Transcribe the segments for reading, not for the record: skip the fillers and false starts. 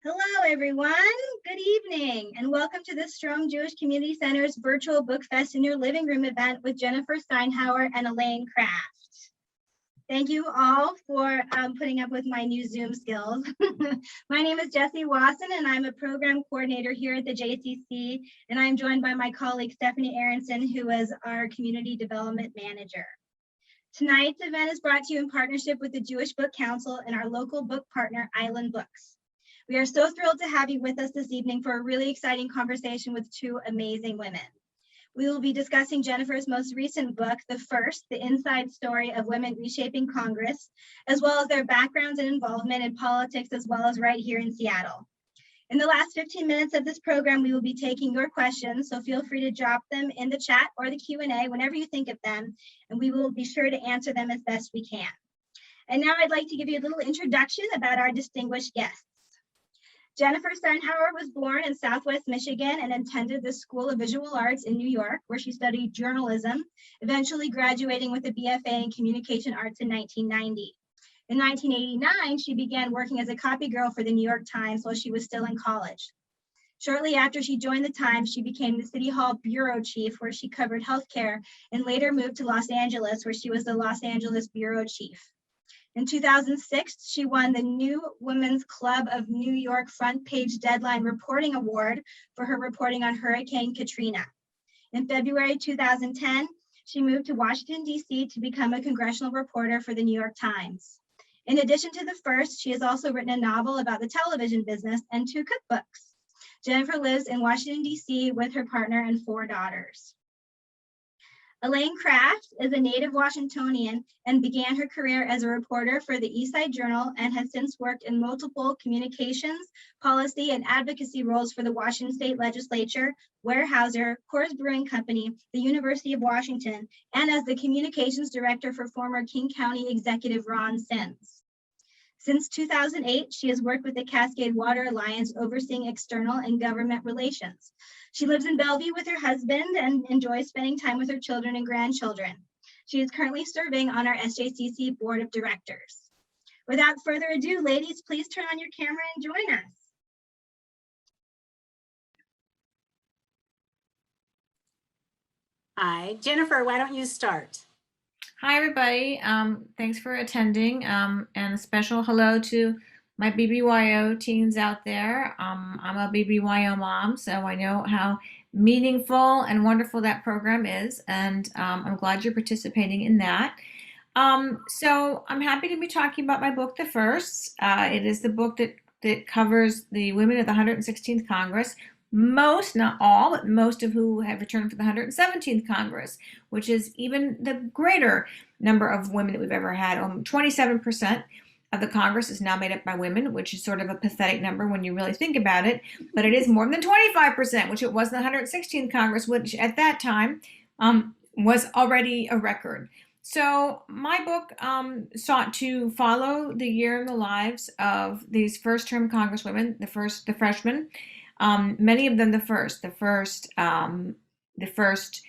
Hello, everyone. Good evening, and welcome to the Strong Jewish Community Center's virtual Book Fest in Your Living Room event with Jennifer Steinhauer and Elaine Kraft. Thank you all for putting up with my new Zoom skills. My name is Jessie Wasson, and I'm a program coordinator here at the JCC, and I'm joined by my colleague Stephanie Aronson, who is our community development manager. Tonight's event is brought to you in partnership with the Jewish Book Council and our local book partner, Island Books. We are so thrilled to have you with us this evening for a really exciting conversation with two amazing women. We will be discussing Jennifer's most recent book, The First, The Inside Story of Women Reshaping Congress, as well as their backgrounds and involvement in politics, as well as right here in Seattle. In the last 15 minutes of this program, we will be taking your questions, so feel free to drop them in the chat or the Q&A whenever you think of them, and we will be sure to answer them as best we can. And now I'd like to give you a little introduction about our distinguished guests. Jennifer Steinhauer was born in Southwest Michigan and attended the School of Visual Arts in New York, where she studied journalism, eventually graduating with a BFA in Communication Arts in 1990. In 1989, she began working as a copy girl for the New York Times while she was still in college. Shortly after she joined the Times, she became the City Hall bureau chief, where she covered healthcare, and later moved to Los Angeles, where she was the Los Angeles bureau chief. In 2006, she won the New Women's Club of New York Front Page Deadline Reporting Award for her reporting on Hurricane Katrina. In February 2010, she moved to Washington, D.C. to become a congressional reporter for the New York Times. In addition to The First, she has also written a novel about the television business and 2 cookbooks. Jennifer lives in Washington, D.C. with her partner and 4 daughters. Elaine Kraft is a native Washingtonian and began her career as a reporter for the Eastside Journal and has since worked in multiple communications, policy, and advocacy roles for the Washington State Legislature, Weyerhaeuser, Coors Brewing Company, the University of Washington, and as the communications director for former King County Executive Ron Sims. Since 2008, she has worked with the Cascade Water Alliance overseeing external and government relations. She lives in Bellevue with her husband and enjoys spending time with her children and grandchildren. She is currently serving on our SJCC board of directors. Without further ado, ladies, please turn on your camera and join us. Hi, Jennifer, why don't you start? Hi, everybody. Thanks for attending, and a special hello to my BBYO teens out there. I'm a BBYO mom, so I know how meaningful and wonderful that program is, and I'm glad you're participating in that. So I'm happy to be talking about my book, The First. It is the book that covers the women of the 116th Congress, most, not all, but most of who have returned for the 117th Congress, which is even the greater number of women that we've ever had. 27% of the Congress is now made up by women, which is sort of a pathetic number when you really think about it, but it is more than 25%, which it was in the 116th Congress, which at that time was already a record. So my book sought to follow the year in the lives of these first-term Congresswomen, the freshmen, many of them the first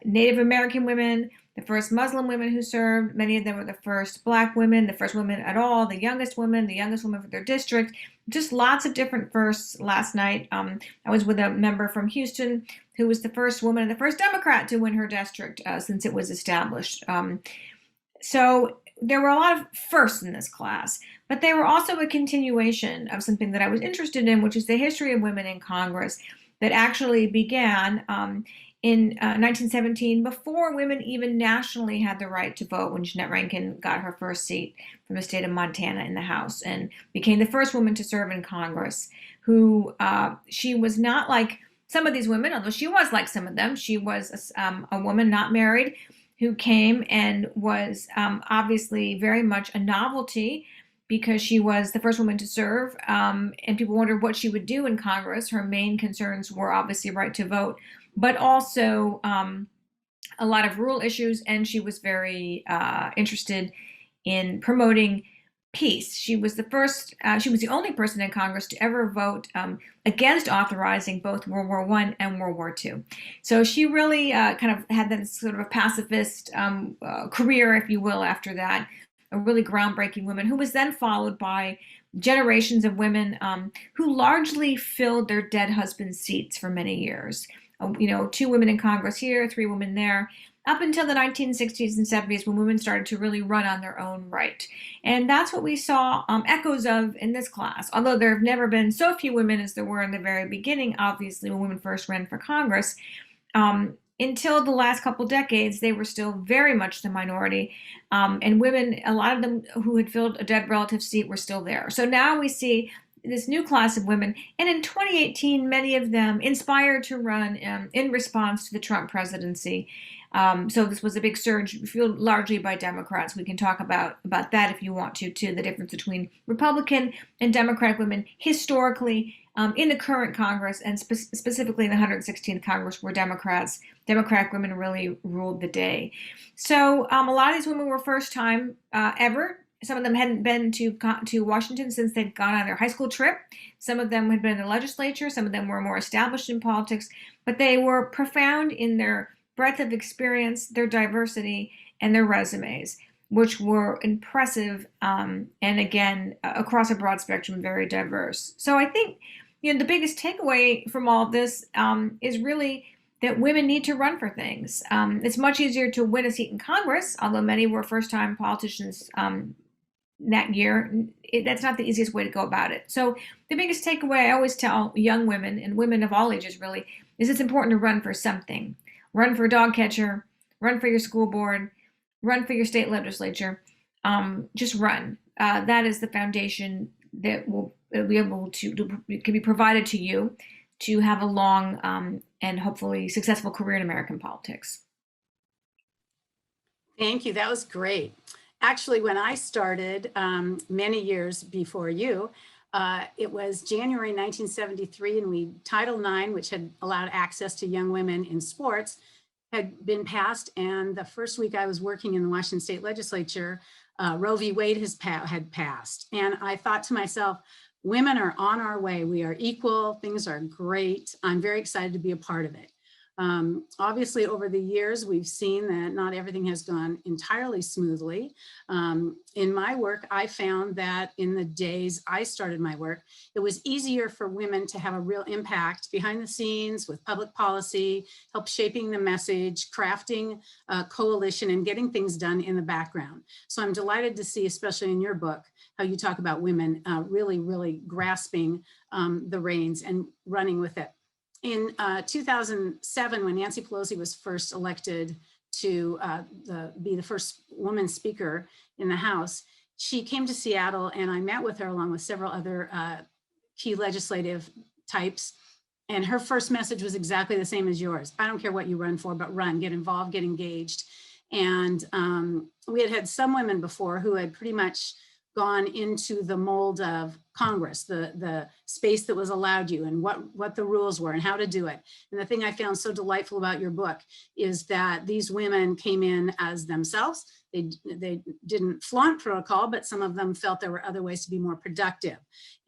Native American women, the first Muslim women who served. Many of them were the first Black women, the first women at all, the youngest women for their district. Just lots of different firsts. Last night, I was with a member from Houston who was the first woman and the first Democrat to win her district since it was established. So there were a lot of firsts in this class, but they were also a continuation of something that I was interested in, which is the history of women in Congress that actually began in 1917, before women even nationally had the right to vote, when Jeanette Rankin got her first seat from the state of Montana in the House and became the first woman to serve in Congress, who she was not like some of these women, although she was like some of them. She was a woman not married who came and was obviously very much a novelty because she was the first woman to serve, and people wondered what she would do in Congress. Her main concerns were obviously right to vote, but also a lot of rural issues, and she was very interested in promoting peace. She was the only person in Congress to ever vote against authorizing both World War I and World War II. So she really kind of had that sort of a pacifist career, if you will, after that. A really groundbreaking woman who was then followed by generations of women who largely filled their dead husbands' seats for many years. 2 women in Congress here, 3 women there, up until the 1960s and 70s when women started to really run on their own right. And that's what we saw echoes of in this class. Although there have never been so few women as there were in the very beginning, obviously, when women first ran for Congress, until the last couple decades, they were still very much the minority. And women, a lot of them who had filled a dead relative seat were still there. So now we see this new class of women. And in 2018, many of them inspired to run in response to the Trump presidency. So this was a big surge, fueled largely by Democrats. We can talk about that if you want to, too, the difference between Republican and Democratic women historically in the current Congress, and specifically in the 116th Congress, where Democratic women really ruled the day. So a lot of these women were first time ever. Some of them hadn't been to Washington since they'd gone on their high school trip. Some of them had been in the legislature. Some of them were more established in politics, but they were profound in their breadth of experience, their diversity, and their resumes, which were impressive, and again, across a broad spectrum, very diverse. So I think, the biggest takeaway from all of this is really that women need to run for things. It's much easier to win a seat in Congress, although many were first-time politicians that year. That's not the easiest way to go about it. So the biggest takeaway I always tell young women, and women of all ages really, is it's important to run for something. Run for a dog catcher, run for your school board, run for your state legislature. Just run. That is the foundation that will be able to can be provided to you to have a long and hopefully successful career in American politics. Thank you. That was great. Actually, when I started many years before you, it was January 1973, and Title IX, which had allowed access to young women in sports, had been passed. And the first week I was working in the Washington State Legislature, Roe v. Wade had passed. And I thought to myself, women are on our way. We are equal. Things are great. I'm very excited to be a part of it. Obviously, over the years, we've seen that not everything has gone entirely smoothly. In my work, I found that in the days I started my work, it was easier for women to have a real impact behind the scenes with public policy, help shaping the message, crafting a coalition, and getting things done in the background. So I'm delighted to see, especially in your book, how you talk about women really grasping the reins and running with it. In 2007, when Nancy Pelosi was first elected to be the first woman speaker in the House, she came to Seattle, and I met with her along with several other key legislative types. And her first message was exactly the same as yours. I don't care what you run for, but run, get involved, get engaged. And we had had some women before who had pretty much gone into the mold of Congress, the space that was allowed you, and what the rules were and how to do it. And the thing I found so delightful about your book is that these women came in as themselves. They didn't flaunt protocol, but some of them felt there were other ways to be more productive.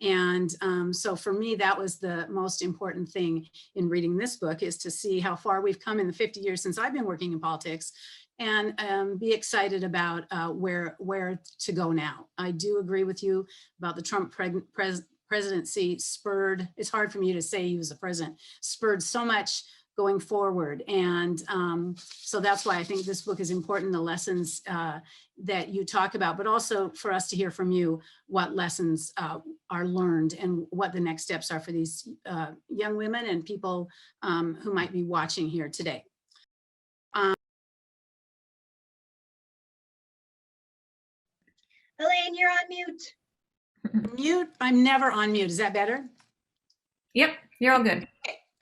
And so for me, that was the most important thing in reading this book, is to see how far we've come in the 50 years since I've been working in politics, and be excited about where to go now. I do agree with you about the Trump presidency spurred, it's hard for me to say he was a president, spurred so much going forward. And so that's why I think this book is important, the lessons that you talk about, but also for us to hear from you what lessons are learned and what the next steps are for these young women and people who might be watching here today. Elaine, you're on mute. Mute? I'm never on mute. Is that better? Yep, you're all good.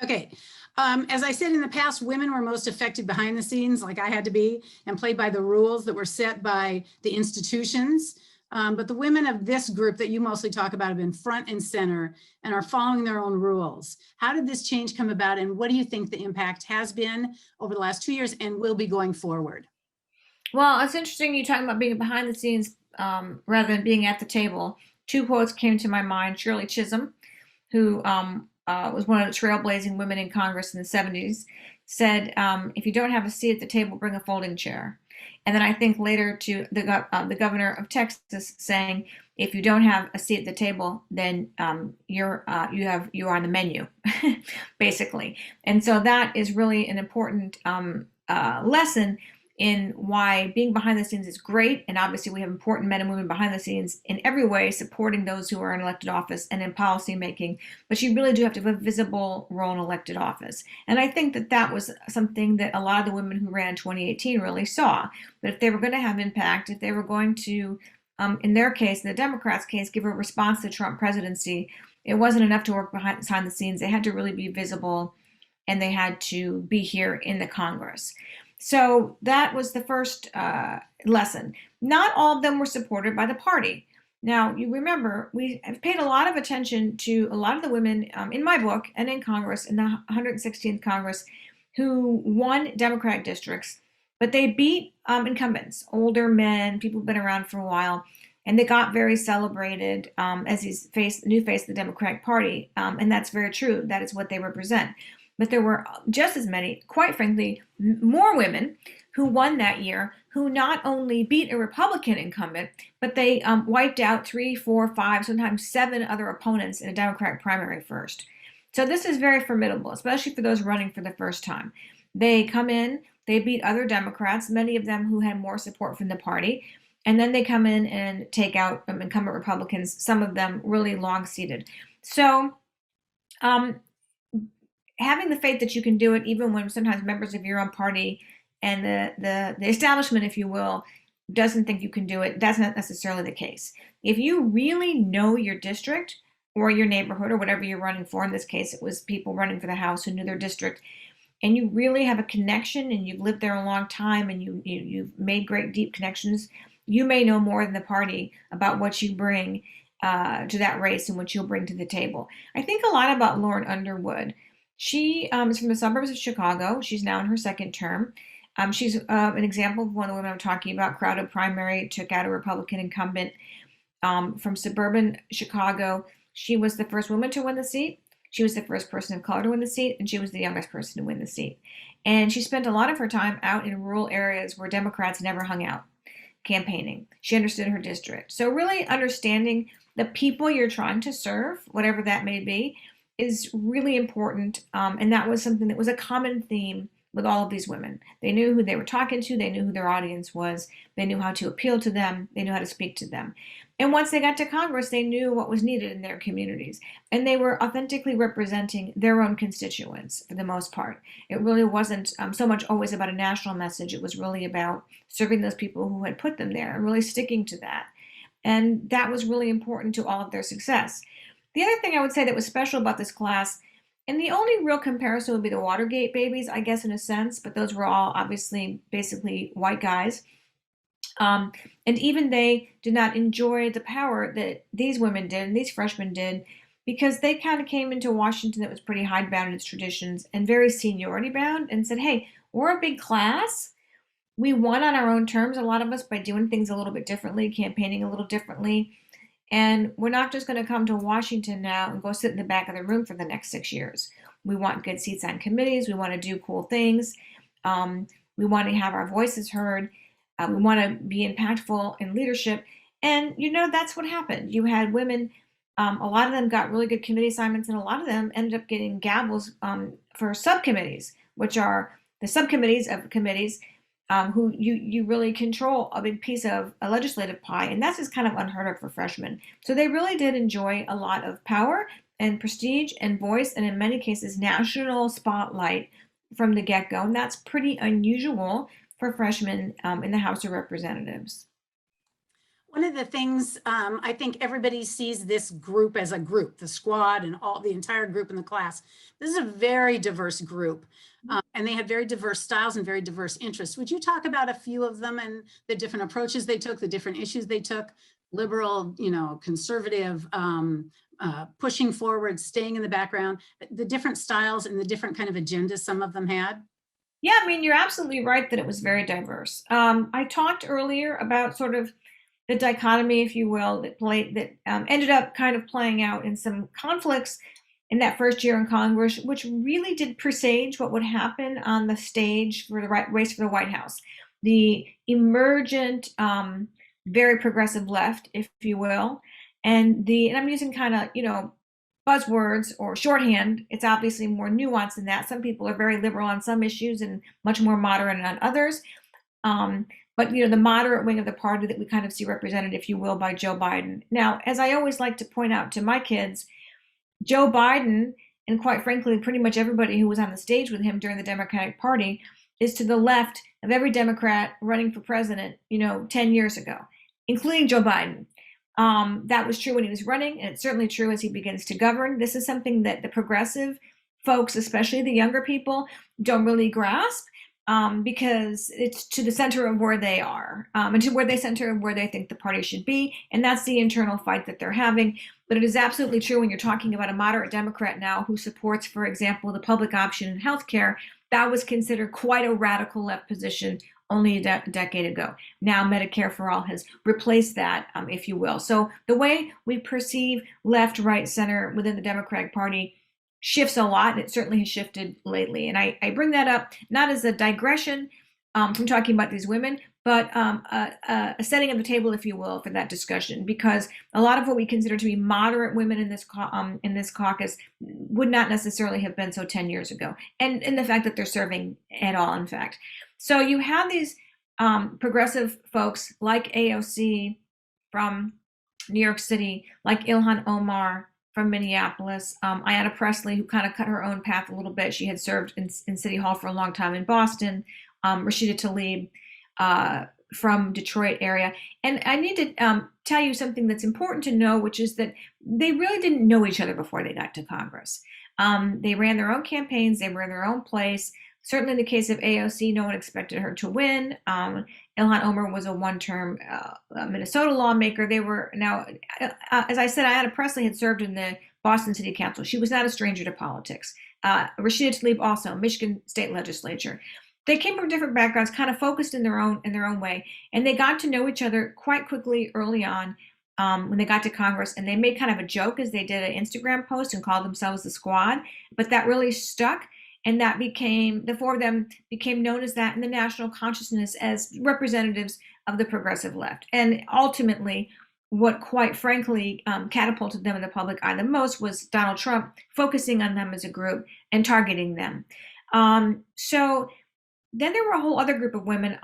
Okay. As I said in the past, women were most affected behind the scenes, like I had to be, and played by the rules that were set by the institutions. But the women of this group that you mostly talk about have been front and center and are following their own rules. How did this change come about, and what do you think the impact has been over the last 2 years and will be going forward? Well, it's interesting you talking about being behind the scenes rather than being at the table. 2 quotes came to my mind. Shirley Chisholm, who was one of the trailblazing women in Congress in the 70s, said, if you don't have a seat at the table, bring a folding chair. And then I think later to the governor of Texas saying, if you don't have a seat at the table, then you're on the menu, basically. And so that is really an important lesson in why being behind the scenes is great. And obviously we have important men and women behind the scenes in every way, supporting those who are in elected office and in policy making, but you really do have to have a visible role in elected office. And I think that that was something that a lot of the women who ran in 2018 really saw, that if they were going to have impact, if they were going to, in their case, in the Democrats' case, give a response to the Trump presidency, it wasn't enough to work behind the scenes. They had to really be visible, and they had to be here in the Congress. So that was the first lesson. Not all of them were supported by the party. Now, you remember, we have paid a lot of attention to a lot of the women in my book and in Congress, in the 116th Congress, who won Democratic districts, but they beat incumbents, older men, people who've been around for a while, and they got very celebrated as these new face of the Democratic Party, and that's very true. That is what they represent. But there were just as many, quite frankly, more women who won that year, who not only beat a Republican incumbent, but they wiped out 3, 4, 5, sometimes 7 other opponents in a Democratic primary first. So this is very formidable, especially for those running for the first time. They come in, they beat other Democrats, many of them who had more support from the party, and then they come in and take out incumbent Republicans, some of them really long-seated. So having the faith that you can do it, even when sometimes members of your own party and the establishment, if you will, doesn't think you can do it, that's not necessarily the case. If you really know your district or your neighborhood or whatever you're running for, in this case it was people running for the House who knew their district, and you really have a connection and you've lived there a long time and you've made great deep connections, you may know more than the party about what you bring to that race and what you'll bring to the table. I think a lot about Lauren Underwood. She is from the suburbs of Chicago. She's now in her second term. She's an example of one of the women I'm talking about. Crowded primary, took out a Republican incumbent from suburban Chicago. She was the first woman to win the seat. She was the first person of color to win the seat, and she was the youngest person to win the seat. And she spent a lot of her time out in rural areas where Democrats never hung out, campaigning. She understood her district. So really understanding the people you're trying to serve, whatever that may be, is really important, and that was something that was a common theme with all of these women. They knew who they were talking to, they knew who their audience was, they knew how to appeal to them, they knew how to speak to them. And once they got to Congress, they knew what was needed in their communities, and they were authentically representing their own constituents for the most part. It really wasn't so much always about a national message, it was really about serving those people who had put them there and really sticking to that. And that was really important to all of their success. The other thing I would say that was special about this class, and the only real comparison would be the Watergate babies, I guess, in a sense, but those were all obviously basically white guys. And even they did not enjoy the power that these women did and these freshmen did, because they kind of came into Washington that was pretty hidebound in its traditions and very seniority bound, and said, hey, we're a big class. We won on our own terms, a lot of us, by doing things a little bit differently, campaigning a little differently. And we're not just going to come to Washington now and go sit in the back of the room for the next 6 years. We want good seats on committees. We want to do cool things. We want to have our voices heard. We want to be impactful in leadership. And, that's what happened. You had women, a lot of them got really good committee assignments, and a lot of them ended up getting gavels for subcommittees, which are the subcommittees of committees, who you really control a big piece of a legislative pie, and that's just kind of unheard of for freshmen. So they really did enjoy a lot of power and prestige and voice, and in many cases national spotlight from the get-go, and that's pretty unusual for freshmen in the House of Representatives. One of the things, I think everybody sees this group as a group, the squad and the entire group in the class. This is a very diverse group, and they had very diverse styles and very diverse interests. Would you talk about a few of them and the different approaches they took, the different issues they took, liberal, conservative, pushing forward, staying in the background, the different styles and the different kind of agendas some of them had? Yeah, you're absolutely right that it was very diverse. I talked earlier about sort of the dichotomy, if you will, that ended up kind of playing out in some conflicts in that first year in Congress, which really did presage what would happen on the stage for the race for the White House. The emergent, very progressive left, if you will, and I'm using kind of, buzzwords or shorthand. It's obviously more nuanced than that. Some people are very liberal on some issues and much more moderate on others. But the moderate wing of the party that we kind of see represented, if you will, by Joe Biden. Now, as I always like to point out to my kids, Joe Biden, and quite frankly, pretty much everybody who was on the stage with him during the Democratic Party, is to the left of every Democrat running for president, 10 years ago, including Joe Biden. That was true when he was running, and it's certainly true as he begins to govern. This is something that the progressive folks, especially the younger people, don't really grasp. Because it's to the center of where they are, and to where they center of where they think the party should be. And that's the internal fight that they're having. But it is absolutely true when you're talking about a moderate Democrat now who supports, for example, the public option in healthcare. That was considered quite a radical left position only a decade ago. Now Medicare for All has replaced that, if you will. So the way we perceive left, right, center within the Democratic Party shifts a lot, and it certainly has shifted lately. And I bring that up not as a digression from talking about these women, but a setting of the table, if you will, for that discussion, because a lot of what we consider to be moderate women in this caucus would not necessarily have been so 10 years ago, and the fact that they're serving at all, in fact. So you have these progressive folks like AOC from New York City, like Ilhan Omar from Minneapolis, Ayanna Pressley, who kind of cut her own path a little bit. She had served in City Hall for a long time in Boston. Rashida Tlaib from Detroit area. And I need to tell you something that's important to know, which is that they really didn't know each other before they got to Congress. They ran their own campaigns. They were in their own place. Certainly in the case of AOC, no one expected her to win. Ilhan Omar was a one-term Minnesota lawmaker. They were now, as I said, Ayanna Pressley had served in the Boston City Council. She was not a stranger to politics. Rashida Tlaib also, Michigan State Legislature. They came from different backgrounds, kind of focused in their own way, and they got to know each other quite quickly early on when they got to Congress. And they made kind of a joke as they did an Instagram post and called themselves the Squad, but that really stuck. And that became, the four of them became known as that in the national consciousness as representatives of the progressive left. And ultimately, what quite frankly catapulted them in the public eye the most was Donald Trump focusing on them as a group and targeting them. So then there were a whole other group of women.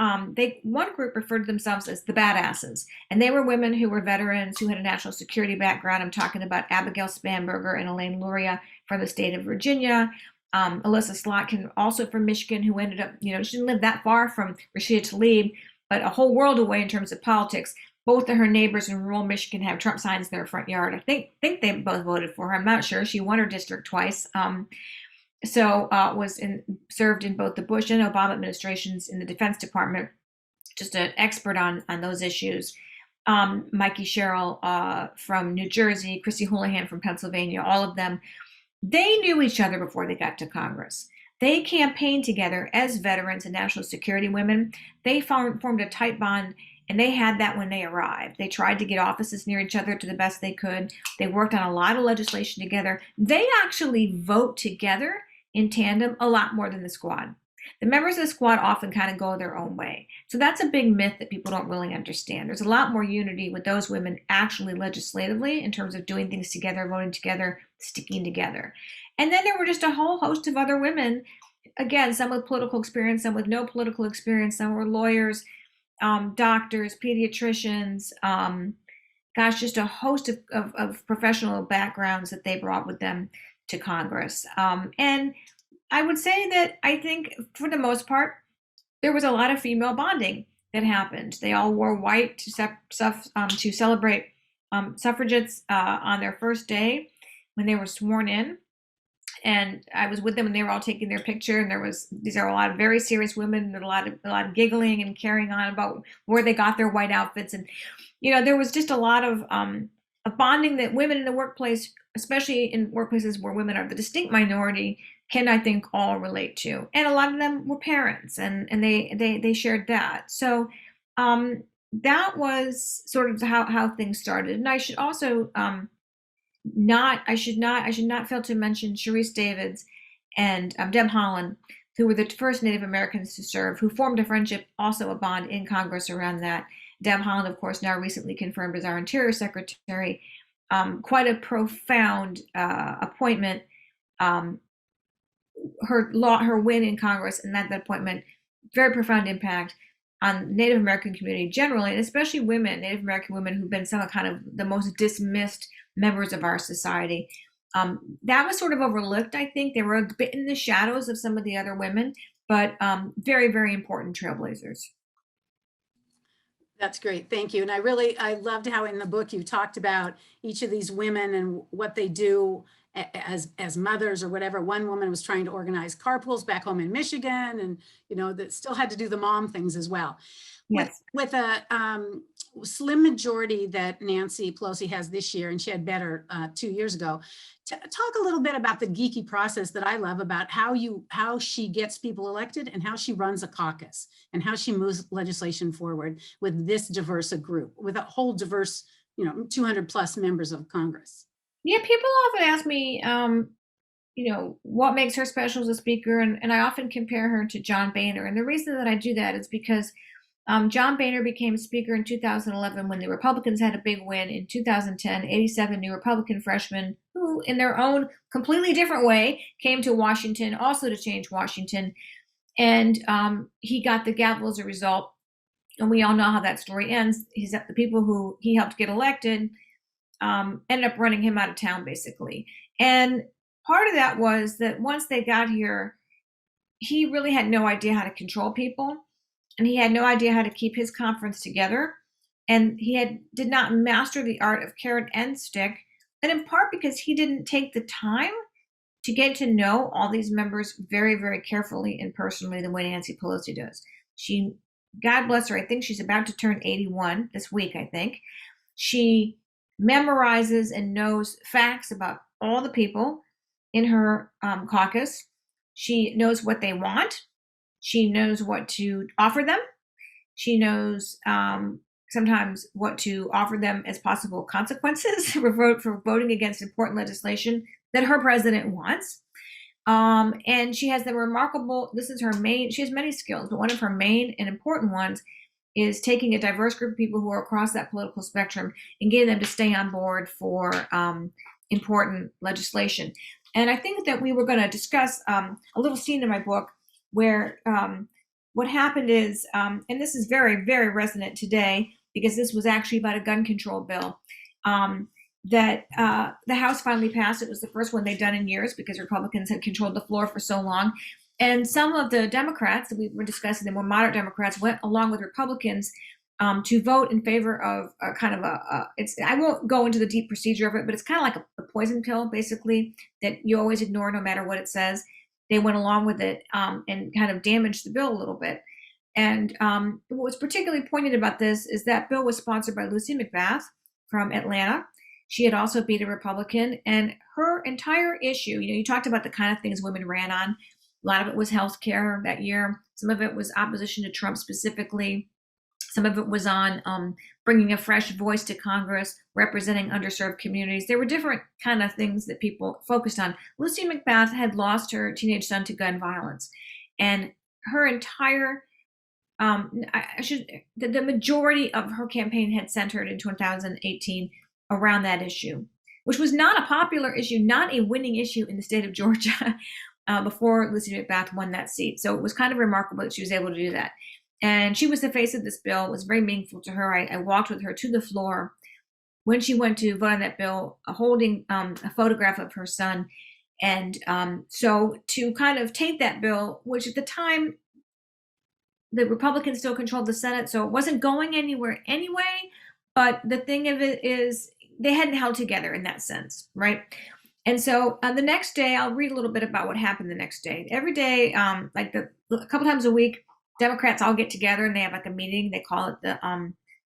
One group referred to themselves as the badasses, and they were women who were veterans who had a national security background. I'm talking about Abigail Spanberger and Elaine Luria from the state of Virginia. Alyssa Slotkin, also from Michigan, who ended up, she didn't live that far from Rashida Tlaib, but a whole world away in terms of politics. Both of her neighbors in rural Michigan have Trump signs in their front yard. I think they both voted for her. I'm not sure. She won her district twice. Served in both the Bush and Obama administrations in the Defense Department. Just an expert on those issues. Mikey Sherrill from New Jersey, Chrissy Houlihan from Pennsylvania, all of them. They knew each other before they got to Congress. They campaigned together as veterans and national security women. They formed a tight bond, and they had that when they arrived. They tried to get offices near each other to the best they could. They worked on a lot of legislation together. They actually vote together in tandem a lot more than the Squad. The members of the Squad often kind of go their own way. So that's a big myth that people don't really understand. There's a lot more unity with those women actually legislatively in terms of doing things together, voting together, sticking together. And then there were just a whole host of other women, again, some with political experience, some with no political experience, some were lawyers, doctors, pediatricians, just a host of professional backgrounds that they brought with them to Congress. And I would say that I think for the most part, there was a lot of female bonding that happened. They all wore white to celebrate suffragettes on their first day when they were sworn in. And I was with them when they were all taking their picture. And these are a lot of very serious women. There's a lot of giggling and carrying on about where they got their white outfits. And, there was just a lot of bonding that women in the workplace, especially in workplaces where women are the distinct minority, can, I think, all relate to. And a lot of them were parents, and they shared that. So that was sort of how things started. And I should also I should not fail to mention Sharice Davids and Deb Haaland, who were the first Native Americans to serve, who formed a friendship, also a bond in Congress around that. Deb Haaland, of course, now recently confirmed as our Interior Secretary. Quite a profound appointment. Her win in Congress and that appointment, very profound impact on Native American community generally, and especially women, Native American women who've been some kind of the most dismissed members of our society. That was sort of overlooked, I think. They were a bit in the shadows of some of the other women, but very, very important trailblazers. That's great. Thank you. And I loved how in the book you talked about each of these women and what they do as mothers or whatever. One woman was trying to organize carpools back home in Michigan, and that still had to do the mom things as well. Yes. With a slim majority that Nancy Pelosi has this year, and she had better 2 years ago. Talk a little bit about the geeky process that I love about how she gets people elected and how she runs a caucus and how she moves legislation forward with this diverse a group, with a whole diverse, 200 plus members of Congress. Yeah, people often ask me, what makes her special as a speaker, and I often compare her to John Boehner. And the reason that I do that is because John Boehner became Speaker in 2011 when the Republicans had a big win. In 2010, 87 new Republican freshmen who, in their own completely different way, came to Washington also to change Washington. And he got the gavel as a result. And we all know how that story ends. The people who he helped get elected ended up running him out of town, basically. And part of that was that once they got here, he really had no idea how to control people. And he had no idea how to keep his conference together. And he did not master the art of carrot and stick. And in part because he didn't take the time to get to know all these members very, very carefully and personally the way Nancy Pelosi does. God bless her, I think she's about to turn 81 this week, I think. She memorizes and knows facts about all the people in her caucus. She knows what they want. She knows what to offer them. She knows sometimes what to offer them as possible consequences for voting against important legislation that her president wants. And she has she has many skills, but one of her main and important ones is taking a diverse group of people who are across that political spectrum and getting them to stay on board for important legislation. And I think that we were going to discuss a little scene in my book where what happened is, and this is very, very resonant today because this was actually about a gun control bill that the House finally passed. It was the first one they'd done in years because Republicans had controlled the floor for so long. And some of the Democrats that we were discussing, the more moderate Democrats, went along with Republicans to vote in favor of I won't go into the deep procedure of it, but it's kind of like a poison pill, basically, that you always ignore no matter what it says. They went along with it and kind of damaged the bill a little bit. And what was particularly poignant about this is that bill was sponsored by Lucy McBath from Atlanta. She had also beat a Republican, and her entire issue, you talked about the kind of things women ran on. A lot of it was health care that year. Some of it was opposition to Trump specifically. Some of it was on bringing a fresh voice to Congress, representing underserved communities. There were different kind of things that people focused on. Lucy McBath had lost her teenage son to gun violence, and her entire the majority of her campaign had centered in 2018 around that issue, which was not a popular issue, not a winning issue in the state of Georgia before Lucy McBath won that seat. So it was kind of remarkable that she was able to do that. And she was the face of this bill. It was very meaningful to her. I walked with her to the floor when she went to vote on that bill, holding a photograph of her son. And so to kind of take that bill, which at the time, the Republicans still controlled the Senate, so it wasn't going anywhere anyway. But the thing of it is they hadn't held together in that sense, right? And so the next day, I'll read a little bit about what happened the next day. Every day, a couple times a week, Democrats all get together and they have like a meeting. They call it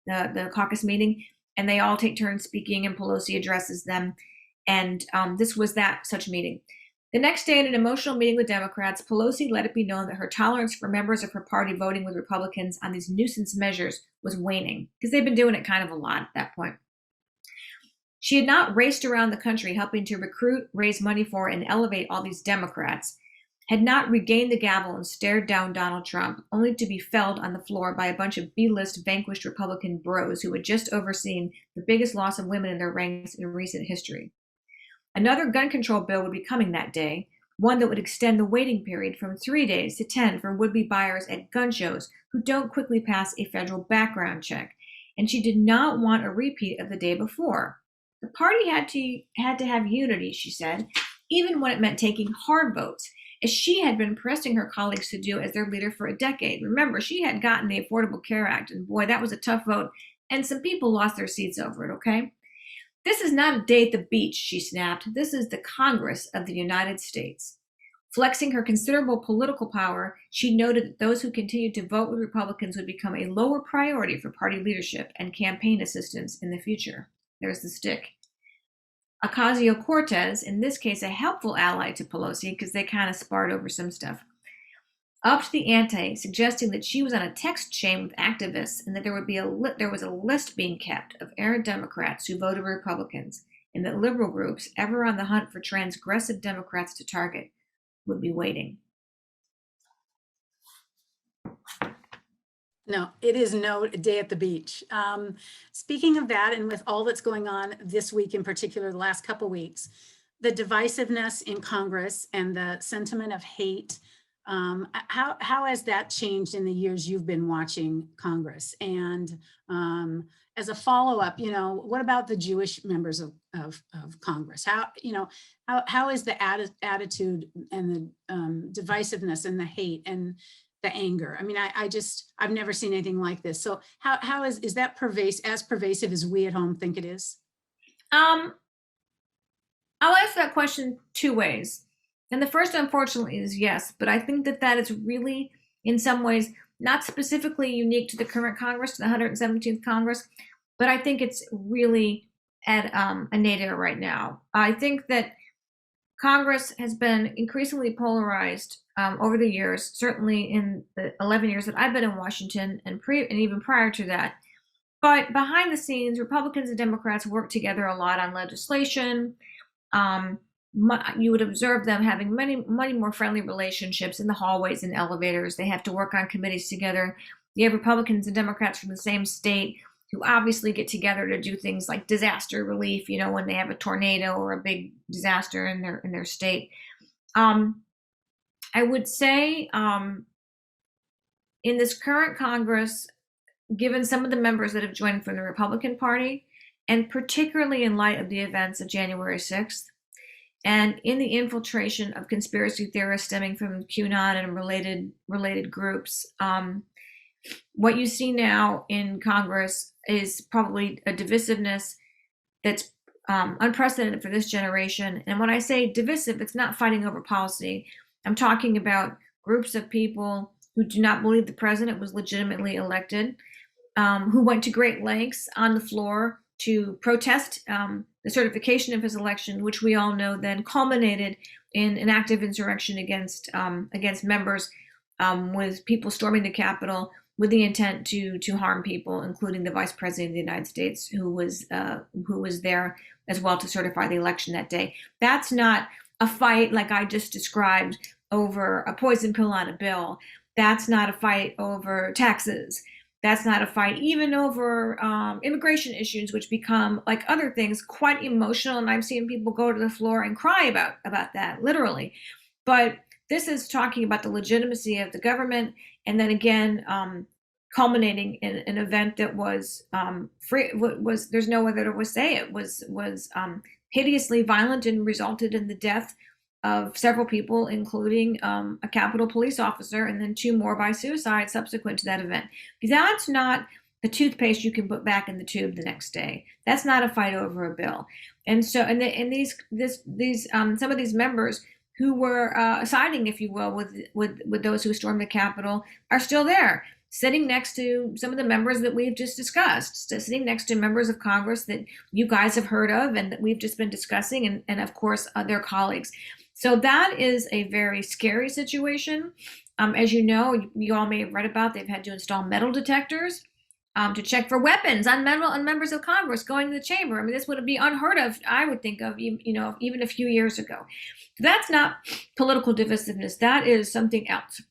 the caucus meeting, and they all take turns speaking, and Pelosi addresses them. And this was that such meeting. The next day, in an emotional meeting with Democrats, Pelosi let it be known that her tolerance for members of her party voting with Republicans on these nuisance measures was waning, because they've been doing it kind of a lot at that point. She had not raced around the country helping to recruit, raise money for, and elevate all these Democrats, had not regained the gavel and stared down Donald Trump, only to be felled on the floor by a bunch of B-list vanquished Republican bros who had just overseen the biggest loss of women in their ranks in recent history. Another gun control bill would be coming that day, one that would extend the waiting period from 3 days to 10 for would-be buyers at gun shows who don't quickly pass a federal background check. And she did not want a repeat of the day before. The party had to have unity, she said, even when it meant taking hard votes, as she had been pressing her colleagues to do as their leader for a decade. Remember, she had gotten the Affordable Care Act, and boy, that was a tough vote, and some people lost their seats over it, okay? This is not a day at the beach, she snapped. This is the Congress of the United States. Flexing her considerable political power, she noted that those who continued to vote with Republicans would become a lower priority for party leadership and campaign assistance in the future. There's the stick. Ocasio-Cortez, in this case a helpful ally to Pelosi because they kind of sparred over some stuff, upped the ante, suggesting that she was on a text chain with activists and that there was a list being kept of errant Democrats who voted Republicans, and that liberal groups ever on the hunt for transgressive Democrats to target would be waiting. No, it is no day at the beach. Speaking of that, and with all that's going on this week in particular, the last couple of weeks, the divisiveness in Congress and the sentiment of hate, how has that changed in the years you've been watching Congress? And as a follow-up, what about the Jewish members of Congress? How is the attitude and the divisiveness and the hate and the anger? I mean, I've never seen anything like this. So how is that as pervasive as we at home think it is? I'll answer that question two ways. And the first, unfortunately, is yes, but I think that is really, in some ways, not specifically unique to the current Congress, the 117th Congress, but I think it's really at a nadir right now. I think that Congress has been increasingly polarized over the years, certainly in the 11 years that I've been in Washington and even prior to that. But behind the scenes, Republicans and Democrats work together a lot on legislation. You would observe them having many more friendly relationships in the hallways and elevators. They have to work on committees together. You have Republicans and Democrats from the same state who obviously get together to do things like disaster relief, when they have a tornado or a big disaster in their state. I would say in this current Congress, given some of the members that have joined from the Republican Party, and particularly in light of the events of January 6th, and in the infiltration of conspiracy theorists stemming from QAnon and related groups, what you see now in Congress is probably a divisiveness that's unprecedented for this generation. And when I say divisive, it's not fighting over policy. I'm talking about groups of people who do not believe the president was legitimately elected, who went to great lengths on the floor to protest the certification of his election, which we all know then culminated in an active insurrection against members, with people storming the Capitol with the intent to harm people, including the Vice President of the United States, who was there as well to certify the election that day. That's not a fight like I just described over a poison pill on a bill. That's not a fight over taxes. That's not a fight even over immigration issues, which become, like other things, quite emotional. And I've seen people go to the floor and cry about that, literally. But this is talking about the legitimacy of the government, and then again, culminating in an event that was free. There's no other way to say it. Was hideously violent and resulted in the death of several people, including a Capitol police officer, and then 2 more by suicide subsequent to that event. That's not the toothpaste you can put back in the tube the next day. That's not a fight over a bill. And so, some of these members who were siding, if you will, with those who stormed the Capitol are still there, sitting next to some of the members that we've just discussed, sitting next to members of Congress that you guys have heard of and that we've just been discussing, and of course, their colleagues. So that is a very scary situation. As you know, you all may have read about, they've had to install metal detectors to check for weapons on members of Congress going to the chamber. I mean, this would be unheard of, I would think of, even a few years ago. That's not political divisiveness. That is something else.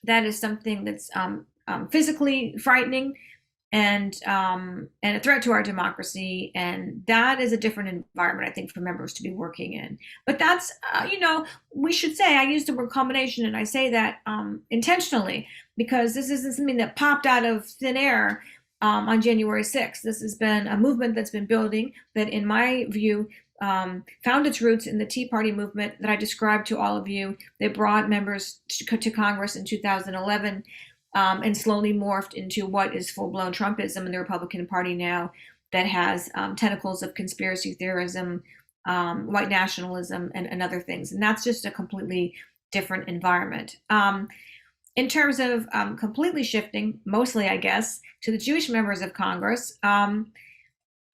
That is something that's physically frightening and a threat to our democracy. And that is a different environment, I think, for members to be working in. But that's, we should say, I use the word combination, and I say that intentionally, because this isn't something that popped out of thin air on January 6th. This has been a movement that's been building, that in my view, found its roots in the Tea Party movement that I described to all of you. They brought members to Congress in 2011 and slowly morphed into what is full-blown Trumpism in the Republican Party now, that has tentacles of conspiracy theorism, white nationalism, and other things. And that's just a completely different environment. In terms of completely shifting, mostly, I guess, to the Jewish members of Congress, I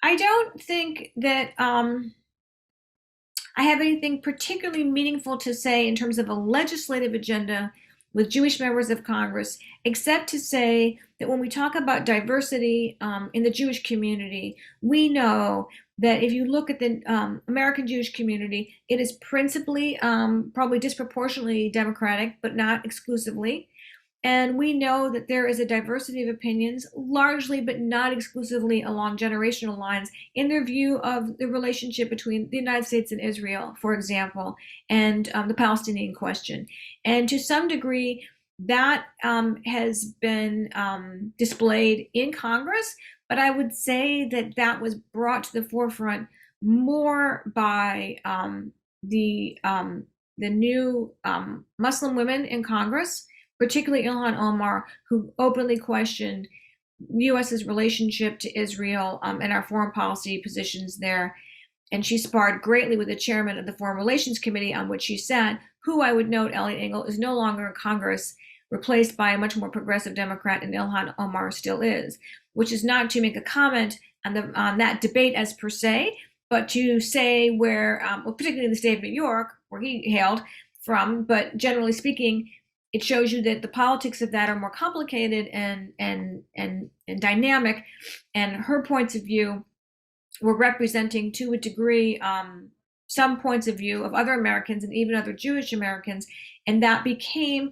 don't think that I have anything particularly meaningful to say in terms of a legislative agenda with Jewish members of Congress, except to say that when we talk about diversity in the Jewish community, we know that if you look at the American Jewish community, it is principally, probably disproportionately Democratic, but not exclusively. And we know that there is a diversity of opinions, largely but not exclusively along generational lines, in their view of the relationship between the United States and Israel, for example, and the Palestinian question. And to some degree, that has been displayed in Congress, but I would say that that was brought to the forefront more by the new Muslim women in Congress, particularly Ilhan Omar, who openly questioned U.S.'s relationship to Israel and our foreign policy positions there. And she sparred greatly with the chairman of the Foreign Relations Committee, on which she sat, who, I would note, Eliot Engel, is no longer in Congress, replaced by a much more progressive Democrat, and Ilhan Omar still is, which is not to make a comment on that debate as per se, but to say where, particularly in the state of New York, where he hailed from, but generally speaking, it shows you that the politics of that are more complicated and dynamic, and her points of view were representing, to a degree, some points of view of other Americans and even other Jewish Americans, and that became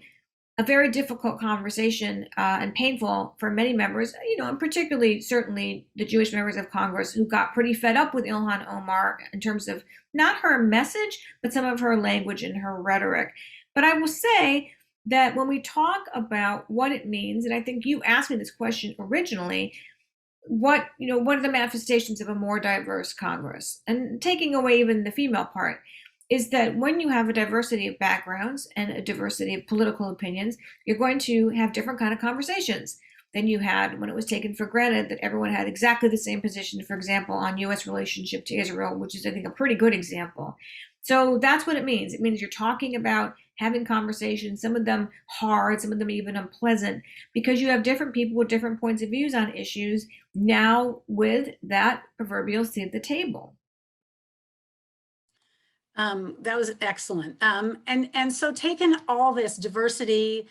a very difficult conversation and painful for many members, and particularly, certainly, the Jewish members of Congress, who got pretty fed up with Ilhan Omar in terms of not her message, but some of her language and her rhetoric. But I will say that when we talk about what it means, and I think you asked me this question originally, what are the manifestations of a more diverse Congress? And taking away even the female part, is that when you have a diversity of backgrounds and a diversity of political opinions, you're going to have different kind of conversations than you had when it was taken for granted that everyone had exactly the same position, for example, on U.S. relationship to Israel, which is, I think, a pretty good example. So that's what it means. It means you're talking about having conversations, some of them hard, some of them even unpleasant, because you have different people with different points of views on issues, now with that proverbial seat at the table. That was excellent. And so taking all this diversity,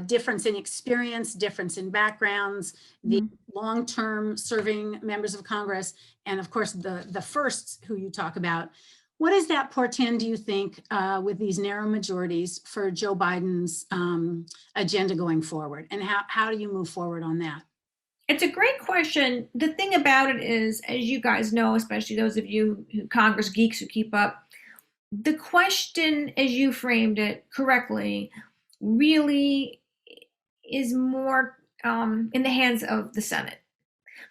difference in experience, difference in backgrounds, the long-term serving members of Congress, and of course the firsts who you talk about, what does that portend, do you think, with these narrow majorities for Joe Biden's agenda going forward? And how do you move forward on that? It's a great question. The thing about it is, as you guys know, especially those of you who Congress geeks who keep up, the question, as you framed it correctly, really is more in the hands of the Senate.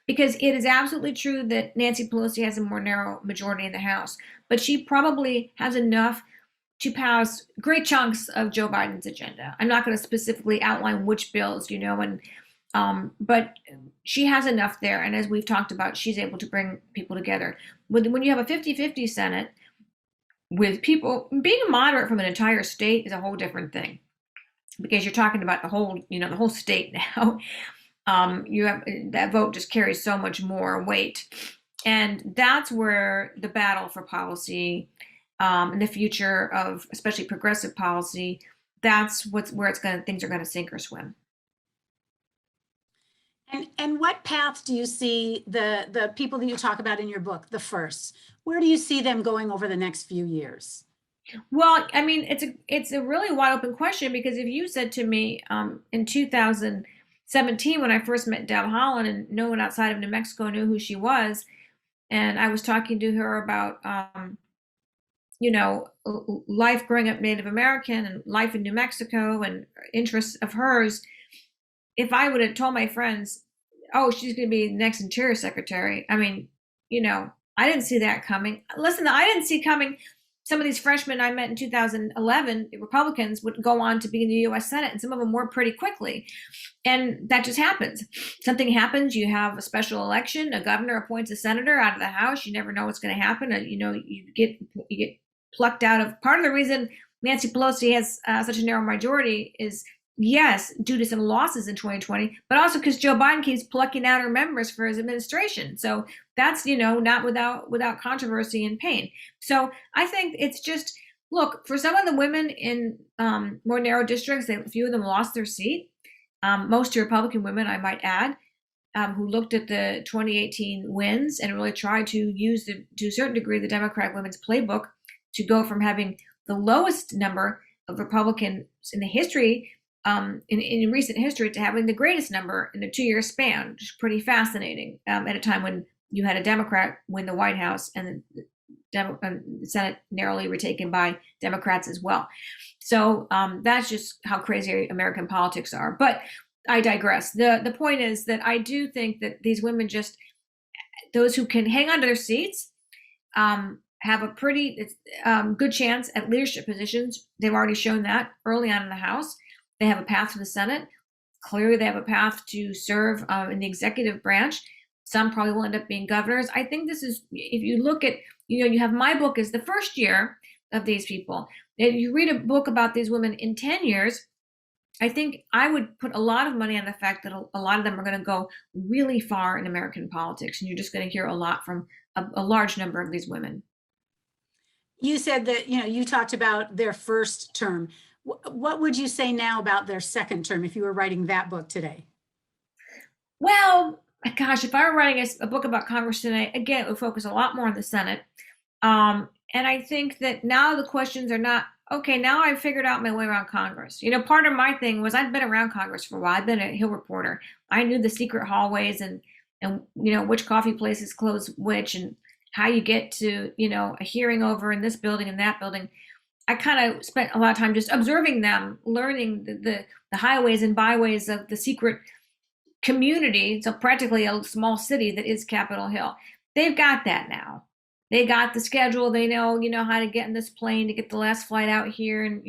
Because it is absolutely true that Nancy Pelosi has a more narrow majority in the House, but she probably has enough to pass great chunks of Joe Biden's agenda. I'm not going to specifically outline which bills, but she has enough there. And as we've talked about, she's able to bring people together. When you have a 50-50 Senate with people, being a moderate from an entire state is a whole different thing, because you're talking about the whole state now. You have that vote just carries so much more weight, and that's where the battle for policy in the future of especially progressive policy, that's where things are going to sink or swim. And what path do you see the people that you talk about in your book, the firsts, where do you see them going over the next few years? Well, I mean, it's a really wide open question, because if you said to me in 2017, when I first met Deb Holland, and no one outside of New Mexico knew who she was, and I was talking to her about life growing up Native American and life in New Mexico and interests of hers, if I would have told my friends, oh, she's going to be the next Interior Secretary, I mean, I didn't see that coming. Listen, I didn't see coming some of these freshmen I met in 2011, Republicans, would go on to be in the U.S. Senate, and some of them were pretty quickly. And that just happens. Something happens, you have a special election, a governor appoints a senator out of the House, you never know what's going to happen. You get plucked out of. Part of the reason Nancy Pelosi has such a narrow majority is, yes, due to some losses in 2020, but also because Joe Biden keeps plucking out her members for his administration. So that's, not without controversy and pain. So I think it's just, look, for some of the women in more narrow districts, a few of them lost their seat. Most Republican women, I might add, who looked at the 2018 wins and really tried to use, to a certain degree, the Democratic women's playbook to go from having the lowest number of Republicans in the history, in recent history, to having the greatest number in a 2-year span, which is pretty fascinating, at a time when you had a Democrat win the White House and the Senate narrowly retaken by Democrats as well. So that's just how crazy American politics are. But I digress. The point is that I do think that these women, just those who can hang on to their seats, have a pretty good chance at leadership positions. They've already shown that early on in the House. They have a path to the Senate. Clearly, they have a path to serve in the executive branch. Some probably will end up being governors. I think this is, if you look at, you have my book is the first year of these people. If you read a book about these women in 10 years, I think I would put a lot of money on the fact that a lot of them are going to go really far in American politics. And you're just going to hear a lot from a large number of these women. You said that, you talked about their first term. What would you say now about their second term if you were writing that book today? Well, gosh, if I were writing a book about Congress today, again, it would focus a lot more on the Senate. And I think that now the questions are not, okay, now I've figured out my way around Congress. Part of my thing was I'd been around Congress for a while. I've been a Hill reporter. I knew the secret hallways and which coffee places close which, and how you get to, a hearing over in this building and that building. I kind of spent a lot of time just observing them, learning the highways and byways of the secret community. So practically a small city that is Capitol Hill. They've got that now. They got the schedule. They know, how to get in this plane to get the last flight out here and,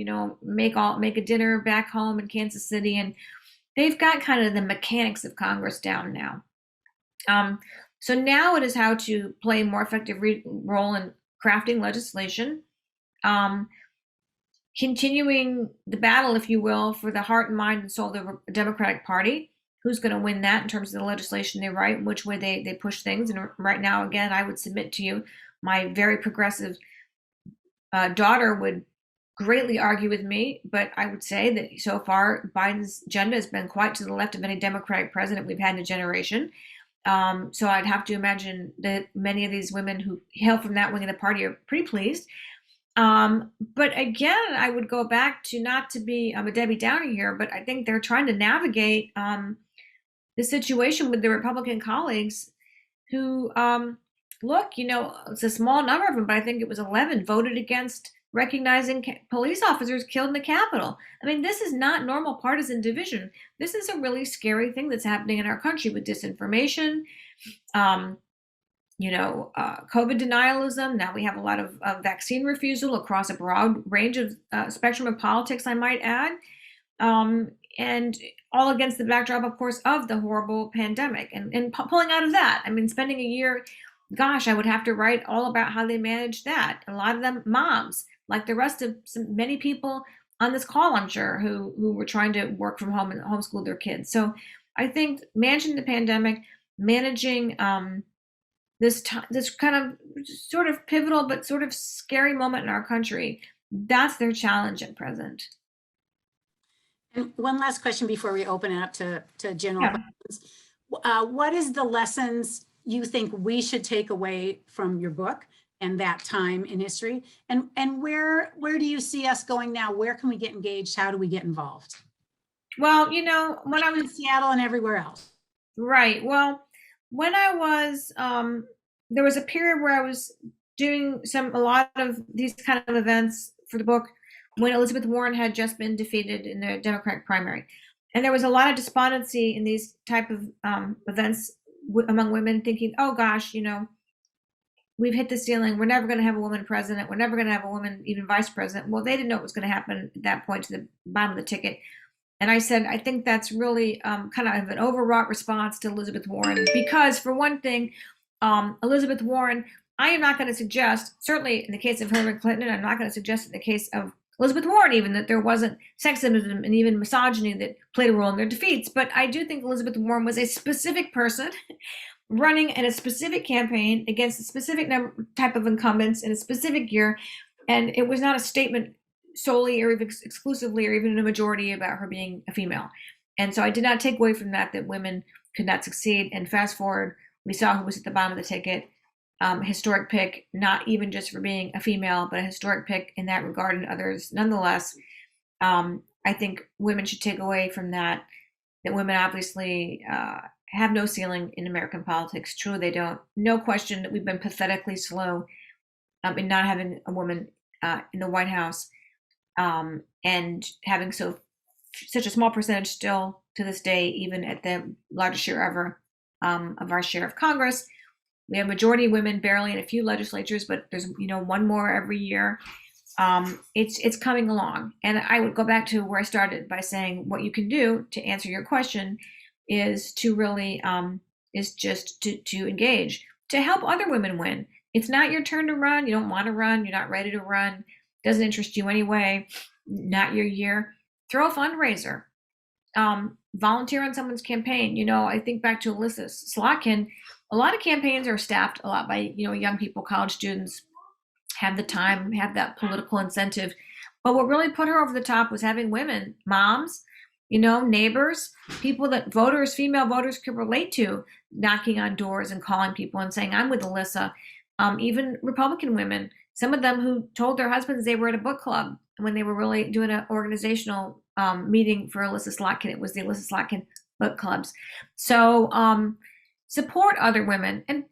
make a dinner back home in Kansas City. And they've got kind of the mechanics of Congress down now. So now it is how to play a more effective role in crafting legislation, continuing the battle, if you will, for the heart and mind and soul of the Democratic Party. Who's going to win that in terms of the legislation they write, which way they push things. And right now, again, I would submit to you, my very progressive daughter would greatly argue with me, but I would say that so far Biden's agenda has been quite to the left of any Democratic president we've had in a generation. So I'd have to imagine that many of these women who hail from that wing of the party are pretty pleased. But again, I would go back to, not to be, I'm a Debbie Downer here, but I think they're trying to navigate the situation with the Republican colleagues who, look, it's a small number of them, but I think it was 11 voted against recognizing police officers killed in the Capitol. I mean, this is not normal partisan division. This is a really scary thing that's happening in our country with disinformation, COVID denialism. Now we have a lot of vaccine refusal across a broad range of spectrum of politics, I might add. And all against the backdrop, of course, of the horrible pandemic and pulling out of that. I mean, spending a year, gosh, I would have to write all about how they managed that. A lot of them moms, like the rest of many people on this call, I'm sure, who were trying to work from home and homeschool their kids. So I think managing the pandemic, managing this kind of sort of pivotal but sort of scary moment in our country, that's their challenge at present. And one last question before we open it up to general questions. what is the lessons you think we should take away from your book and that time in history? And where do you see us going now? Where can we get engaged? How do we get involved? Well, you know, when I was In Seattle and everywhere else. right, well, when I was there was a period where I was doing a lot of these kind of events for the book when Elizabeth Warren had just been defeated in the Democratic primary. And there was a lot of despondency in these type of events among women, thinking, oh gosh, you know, we've hit the ceiling. We're never going to have a woman president. We're never going to have a woman even vice president. Well, they didn't know what was going to happen at that point to the bottom of the ticket. And I said, I think that's really kind of an overwrought response to Elizabeth Warren, because for one thing, Elizabeth Warren, I am not going to suggest, certainly in the case of Hillary Clinton, I'm not going to suggest in the case of Elizabeth Warren even, that there wasn't sexism and even misogyny that played a role in their defeats. But I do think Elizabeth Warren was a specific person running in a specific campaign against a specific type of incumbents in a specific year. And it was not a statement solely or even exclusively or even in a majority about her being a female. And so I did not take away from that women could not succeed. And fast forward, we saw who was at the bottom of the ticket. Historic pick, not even just for being a female, but a historic pick in that regard and others. Nonetheless, I think women should take away from that women obviously have no ceiling in American politics. Truly, they don't. No question that we've been pathetically slow in not having a woman in the White House, and having such a small percentage still to this day, even at the largest share ever of our share of Congress. We have majority women barely in a few legislatures, but there's one more every year. It's coming along. And I would go back to where I started by saying what you can do to answer your question is to really is just to engage, to help other women win. It's not your turn to run. You don't want to run. You're not ready to run. Doesn't interest you anyway. Not your year. Throw a fundraiser. Volunteer on someone's campaign. I think back to Alyssa Slotkin. A lot of campaigns are staffed a lot by young people, college students, have the time, have that political incentive. But what really put her over the top was having women, moms, neighbors, people that female voters could relate to, knocking on doors and calling people and saying, I'm with Alyssa. Even Republican women, some of them who told their husbands they were at a book club when they were really doing an organizational meeting for Alyssa Slotkin. It was the Alyssa Slotkin book clubs. So support other women and,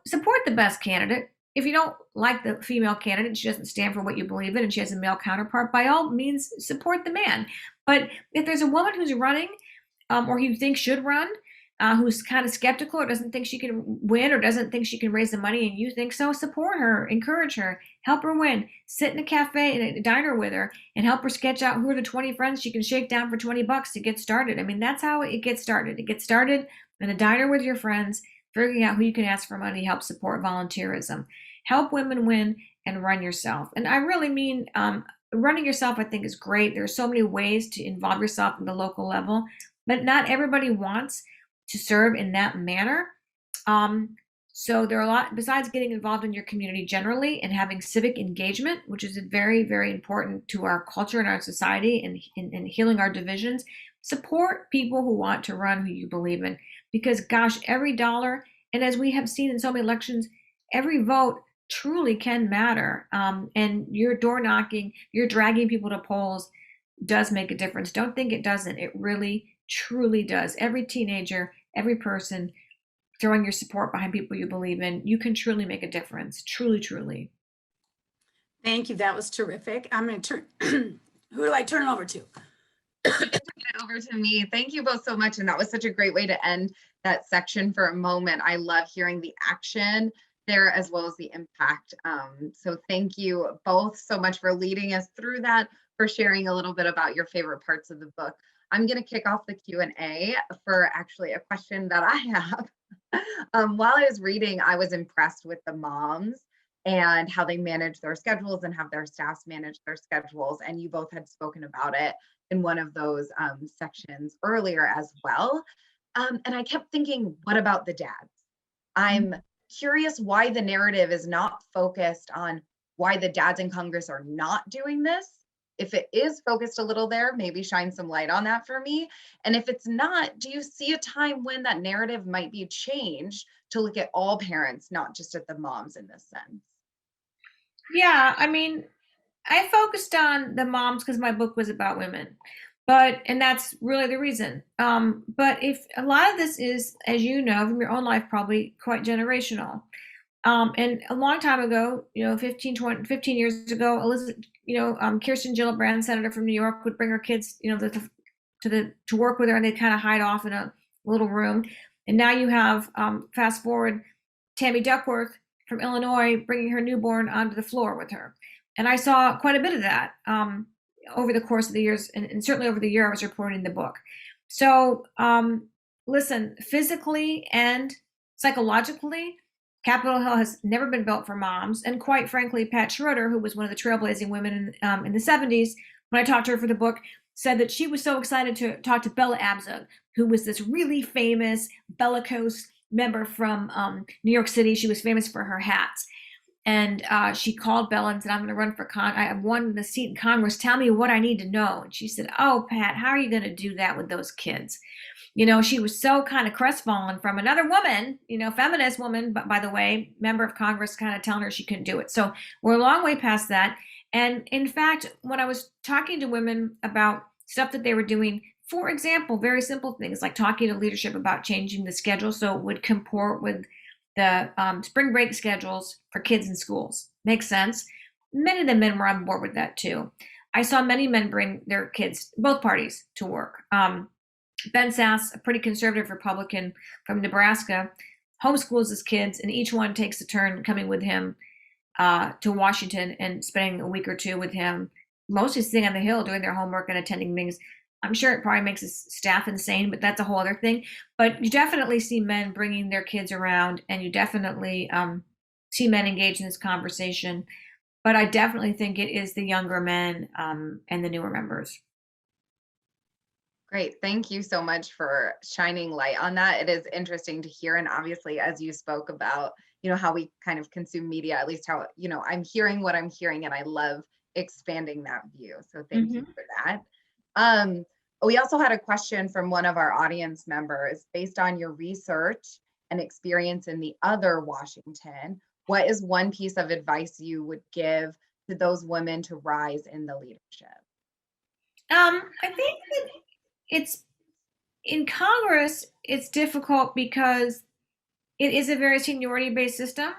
support the best candidate. If you don't like the female candidate, she doesn't stand for what you believe in, and she has a male counterpart, by all means, support the man. But if there's a woman who's running or who you think should run, who's kind of skeptical or doesn't think she can win or doesn't think she can raise the money and you think so, support her, encourage her, help her win, sit in a cafe, in a diner with her and help her sketch out who are the 20 friends she can shake down for $20 to get started. I mean, that's how it gets started. It gets started in a diner with your friends, figuring out who you can ask for money, help support volunteerism, help women win, and run yourself. And I really mean running yourself, I think, is great. There are so many ways to involve yourself at the local level, but not everybody wants to serve in that manner. So there are a lot, besides getting involved in your community generally and having civic engagement, which is very, very important to our culture and our society and healing our divisions. Support people who want to run, who you believe in, because gosh, every dollar, and as we have seen in so many elections, every vote truly can matter. And your door knocking, you're dragging people to polls does make a difference. Don't think it doesn't. It really, truly does. Every teenager, every person throwing your support behind people you believe in, you can truly make a difference. Truly, truly. Thank you. That was terrific. I'm going to turn, who do I turn it over to? Over to me. Thank you both so much. And that was such a great way to end that section for a moment. I love hearing the action there as well as the impact. So thank you both so much for leading us through that, for sharing a little bit about your favorite parts of the book. I'm going to kick off the Q&A for actually a question that I have. While I was reading, I was impressed with the moms and how they manage their schedules and have their staffs manage their schedules. And you both had spoken about it in one of those sections earlier as well. And I kept thinking, what about the dads? I'm curious why the narrative is not focused on why the dads in Congress are not doing this. if it is focused a little there, maybe shine some light on that for me. And if it's not, do you see a time when that narrative might be changed to look at all parents, not just at the moms in this sense? Yeah, I mean, I focused on the moms because my book was about women, and that's really the reason. But if a lot of this is, as you know, from your own life, probably quite generational. And a long time ago, 15 years ago, Elizabeth, Kirsten Gillibrand, senator from New York, would bring her kids, to work with her, and they'd kind of hide off in a little room. And now you have, fast forward, Tammy Duckworth from Illinois bringing her newborn onto the floor with her. And I saw quite a bit of that over the course of the years, and certainly over the year I was reporting the book. So listen, physically and psychologically, Capitol Hill has never been built for moms. And quite frankly, Pat Schroeder, who was one of the trailblazing women in the 70s, when I talked to her for the book, said that she was so excited to talk to Bella Abzug, who was this really famous bellicose member from New York City. She was famous for her hats. And she called Bella and said, I'm going to run for I won the seat in Congress. Tell me what I need to know. And she said, oh, Pat, how are you going to do that with those kids? She was so kind of crestfallen from another woman, feminist woman, but by the way, member of Congress, kind of telling her she couldn't do it. So we're a long way past that. And in fact, when I was talking to women about stuff that they were doing, for example, very simple things like talking to leadership about changing the schedule so it would comport with the spring break schedules for kids in schools. Makes sense. Many of the men were on board with that too. I saw many men bring their kids, both parties, to work. Ben Sass, a pretty conservative Republican from Nebraska, homeschools his kids, and each one takes a turn coming with him to Washington and spending a week or two with him, mostly sitting on the Hill doing their homework and attending meetings. I'm sure it probably makes his staff insane, but that's a whole other thing. But you definitely see men bringing their kids around, and you definitely see men engaged in this conversation. But I definitely think it is the younger men and the newer members. Great. Thank you so much for shining light on that. It is interesting to hear. And obviously, as you spoke about, how we kind of consume media, at least how, I'm hearing what I'm hearing, and I love expanding that view. So thank you for that. We also had a question from one of our audience members. Based on your research and experience in the other Washington, what is one piece of advice you would give to those women to rise in the leadership? I think that it's in Congress, it's difficult because it is a very seniority-based system.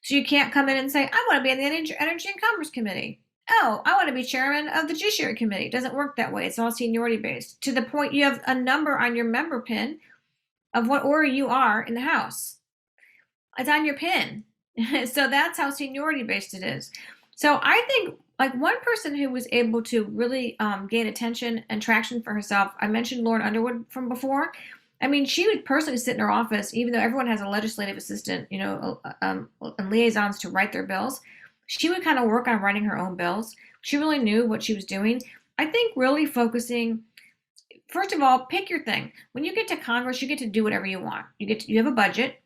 So you can't come in and say, I want to be in the Energy and Commerce Committee. Oh, I want to be chairman of the Judiciary Committee. It doesn't work that way. It's all seniority-based. To the point you have a number on your member pin of what order you are in the House. It's on your pin. So that's how seniority-based it is. So I think like one person who was able to really gain attention and traction for herself, I mentioned Lauren Underwood from before. I mean, she would personally sit in her office, even though everyone has a legislative assistant, and liaisons to write their bills. She would kind of work on writing her own bills. She really knew what she was doing. I think really focusing, first of all, pick your thing. When you get to Congress, you get to do whatever you want. You have a budget,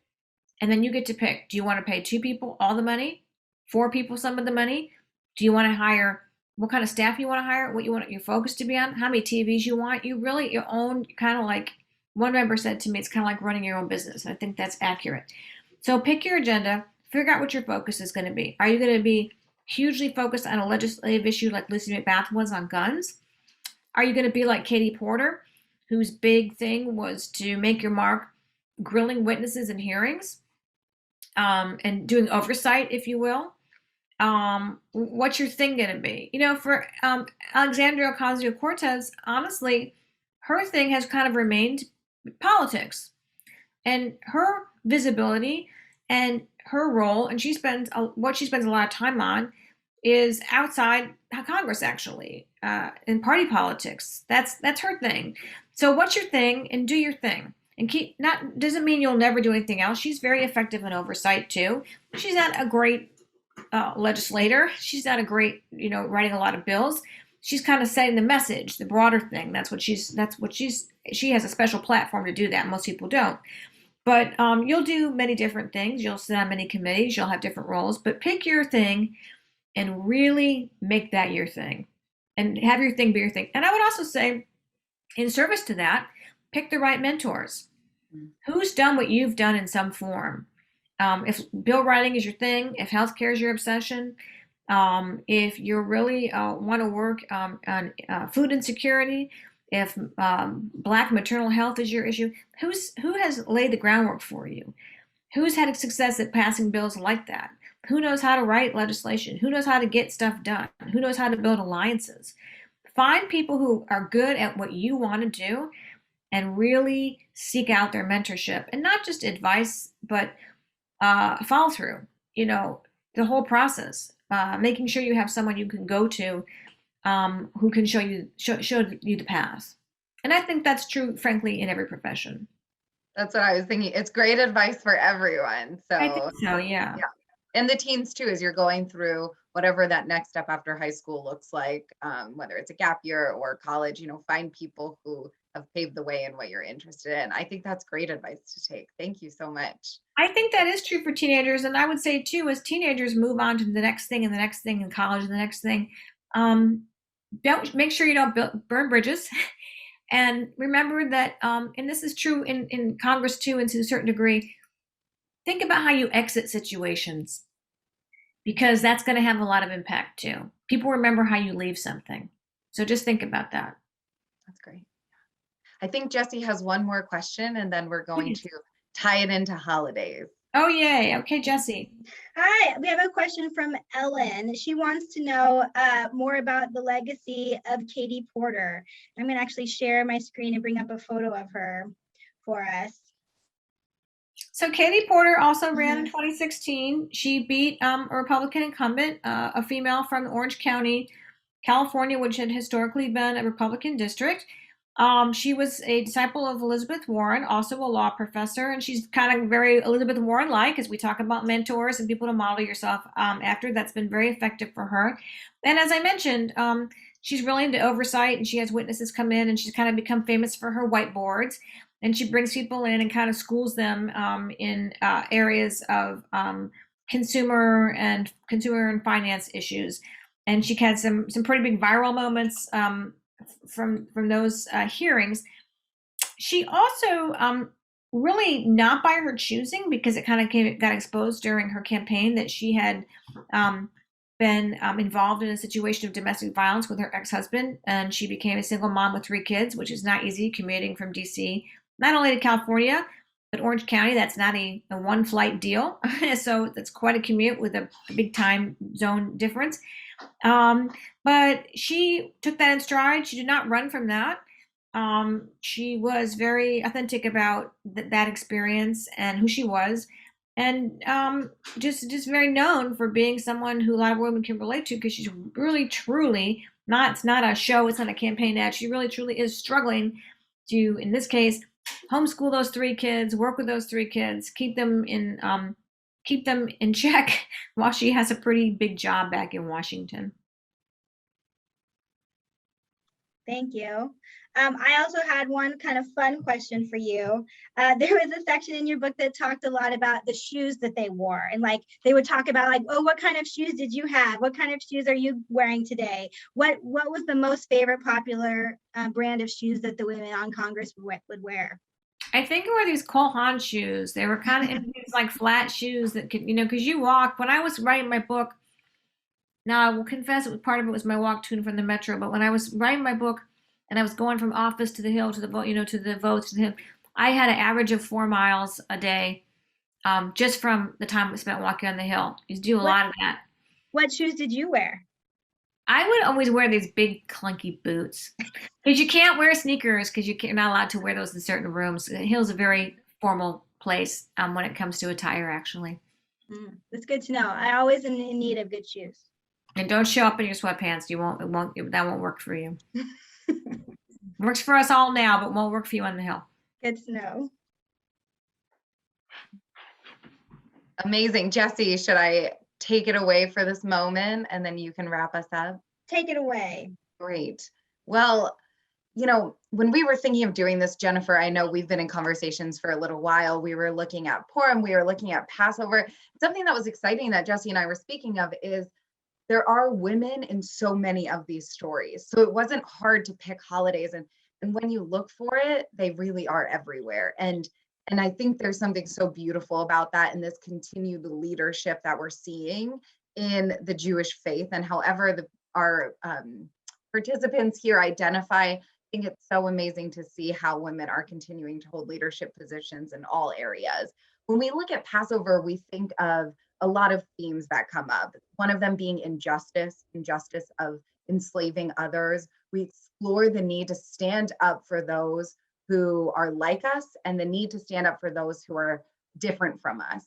and then you get to pick. Do you want to pay 2 people all the money, 4 people some of the money? Do you want to hire what kind of staff you want to hire? What you want your focus to be on? How many TVs you want? You really your own kind of like one member said to me, it's kind of like running your own business. And I think that's accurate. So pick your agenda. Figure out what your focus is going to be. Are you going to be hugely focused on a legislative issue like Lucy McBath was on guns? Are you going to be like Katie Porter, whose big thing was to make your mark grilling witnesses in hearings and doing oversight, if you will? What's your thing going to be? For Alexandria Ocasio-Cortez, honestly, her thing has kind of remained politics. And her visibility and her role, and what she spends a lot of time on is outside Congress, actually, in party politics. That's her thing. So what's your thing, and do your thing. And doesn't mean you'll never do anything else. She's very effective in oversight too. She's not a great legislator. She's not a great, writing a lot of bills. She's kind of setting the message, the broader thing. She has a special platform to do that. Most people don't. But you'll do many different things. You'll sit on many committees. You'll have different roles. But pick your thing and really make that your thing. and have your thing be your thing. And I would also say, in service to that, pick the right mentors. Who's done what you've done in some form? If bill writing is your thing, if healthcare is your obsession, if you really want to work on food insecurity, if Black maternal health is your issue, who has laid the groundwork for you? Who's had success at passing bills like that? Who knows how to write legislation? Who knows how to get stuff done? Who knows how to build alliances? Find people who are good at what you want to do and really seek out their mentorship, and not just advice, but follow through, the whole process, making sure you have someone you can go to who can show you the path. And I think that's true, frankly, in every profession. That's what I was thinking. It's great advice for everyone. So I think so, yeah. And the teens too, as you're going through whatever that next step after high school looks like, whether it's a gap year or college, find people who have paved the way in what you're interested in. I think that's great advice to take. Thank you so much. I think that is true for teenagers. And I would say too, as teenagers move on to the next thing and the next thing in college and the next thing, make sure you don't burn bridges. And remember that, and this is true in Congress too, and to a certain degree, think about how you exit situations, because that's going to have a lot of impact too. People remember how you leave something. So just think about that. That's great. I think Jessie has one more question, and then we're going to tie it into holidays. Oh, yay. Okay, Jessie. Hi, we have a question from Ellen. She wants to know more about the legacy of Katie Porter. I'm going to actually share my screen and bring up a photo of her for us. So Katie Porter also ran in 2016. She beat a Republican incumbent, a female from Orange County, California, which had historically been a Republican district. She was a disciple of Elizabeth Warren, also a law professor, and she's kind of very Elizabeth Warren-like, as we talk about mentors and people to model yourself after. That's been very effective for her. And as I mentioned, she's really into oversight, and she has witnesses come in, and she's kind of become famous for her whiteboards. And she brings people in and kind of schools them in areas of consumer and finance issues. And she had some pretty big viral moments from those hearings. She also really not by her choosing, because it kind of got exposed during her campaign that she had been involved in a situation of domestic violence with her ex-husband, and she became a single mom with 3 kids, which is not easy, commuting from DC, not only to California, but Orange County. That's not a one flight deal. So that's quite a commute with a big time zone difference. But she took that in stride. She did not run from that. She was very authentic about that experience and who she was, and just very known for being someone who a lot of women can relate to, because she's really truly it's not a show, it's not a campaign ad. She really truly is struggling to, in this case, homeschool those 3 kids, work with those 3 kids, keep them in check while she has a pretty big job back in Washington. Thank you. I also had one kind of fun question for you. There was a section in your book that talked a lot about the shoes that they wore, and they would talk about oh, what kind of shoes did you have? What kind of shoes are you wearing today? What was the most favorite popular brand of shoes that the women on Congress would wear? I think it were these Cole Haan shoes. They were kind of these flat shoes that could, because you walk. When I was writing my book, now I will confess part of it was my walk to and from the metro, but when I was writing my book and I was going from office to the Hill to the vote, to the votes to the Hill, I had an average of 4 miles a day, just from the time I spent walking on the Hill. You do a lot of that. What shoes did you wear? I would always wear these big clunky boots, because you can't wear sneakers, because you're not allowed to wear those in certain rooms. The Hill's a very formal place when it comes to attire, actually. That's good to know. I always am in need of good shoes. And don't show up in your sweatpants. That won't work for you. Works for us all now, but won't work for you on the Hill. Good to know. Amazing. Jessie, should I take it away for this moment and then you can wrap us up? Take it away. Great. Well, when we were thinking of doing this, Jennifer, I know we've been in conversations for a little while. We were looking at Purim, we were looking at Passover. Something that was exciting that Jessie and I were speaking of is there are women in so many of these stories. So it wasn't hard to pick holidays. And when you look for it, they really are everywhere. And I think there's something so beautiful about that, and this continued leadership that we're seeing in the Jewish faith. And however our participants here identify, I think it's so amazing to see how women are continuing to hold leadership positions in all areas. When we look at Passover, we think of a lot of themes that come up. One of them being injustice of enslaving others. We explore the need to stand up for those who are like us and the need to stand up for those who are different from us,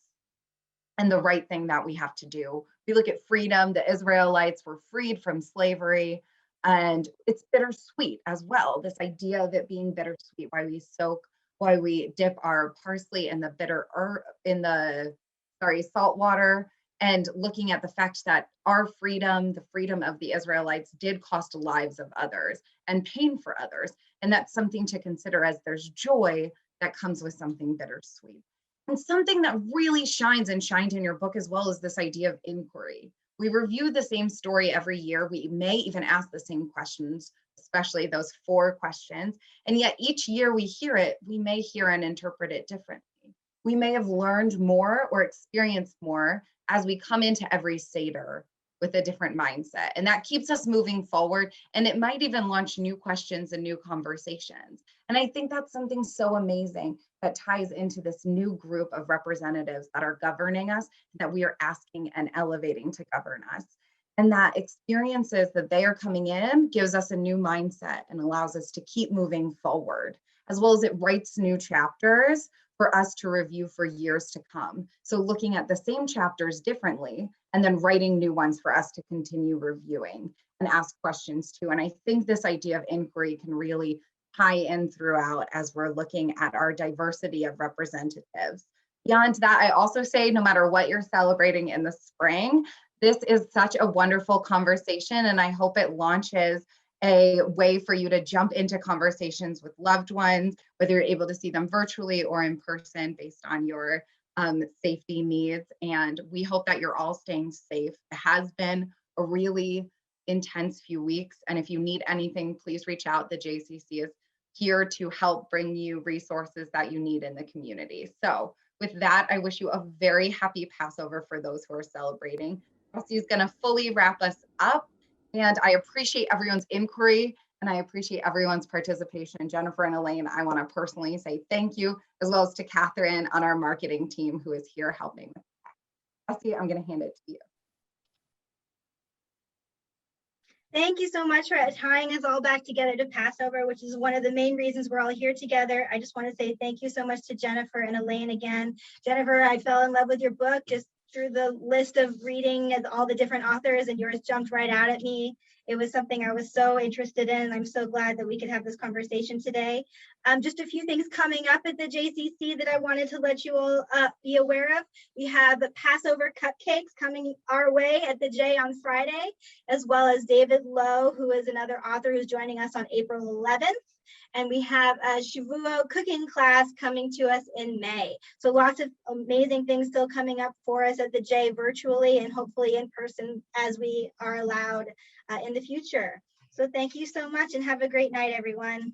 and the right thing that we have to do. We look at freedom. The Israelites were freed from slavery, and it's bittersweet as well. This idea of it being bittersweet, why we dip our parsley in the salt water, and looking at the fact that our freedom, the freedom of the Israelites, did cost lives of others and pain for others. And that's something to consider, as there's joy that comes with something bittersweet. And something that really shines and shined in your book as well is this idea of inquiry. We review the same story every year. We may even ask the same questions, especially those 4 questions. And yet each year we hear it, we may hear and interpret it differently. We may have learned more or experienced more as we come into every Seder with a different mindset. And that keeps us moving forward. And it might even launch new questions and new conversations. And I think that's something so amazing that ties into this new group of representatives that are governing us, that we are asking and elevating to govern us. And that experiences that they are coming in gives us a new mindset and allows us to keep moving forward, as well as it writes new chapters for us to review for years to come. So looking at the same chapters differently and then writing new ones for us to continue reviewing and ask questions to. And I think this idea of inquiry can really tie in throughout as we're looking at our diversity of representatives. Beyond that, I also say, no matter what you're celebrating in the spring, this is such a wonderful conversation, and I hope it launches a way for you to jump into conversations with loved ones, whether you're able to see them virtually or in person based on your safety needs. And we hope that you're all staying safe. It has been a really intense few weeks. And if you need anything, please reach out. The JCC is here to help bring you resources that you need in the community. So with that, I wish you a very happy Passover for those who are celebrating. Rusty is going to fully wrap us up. And I appreciate everyone's inquiry, and I appreciate everyone's participation. Jennifer and Elaine, I want to personally say thank you, as well as to Catherine on our marketing team who is here helping with that. Rusty, I'm going to hand it to you. Thank you so much for tying us all back together to Passover, which is one of the main reasons we're all here together. I just want to say thank you so much to Jennifer and Elaine again. Jennifer, I fell in love with your book just through the list of reading all the different authors, and yours jumped right out at me. It was something I was so interested in. I'm so glad that we could have this conversation today. Just a few things coming up at the JCC that I wanted to let you all be aware of. We have the Passover cupcakes coming our way at the J on Friday, as well as David Lowe, who is another author who's joining us on April 11th. And we have a Shavuot cooking class coming to us in May. So lots of amazing things still coming up for us at the J virtually and hopefully in person as we are allowed in the future. So thank you so much and have a great night, everyone.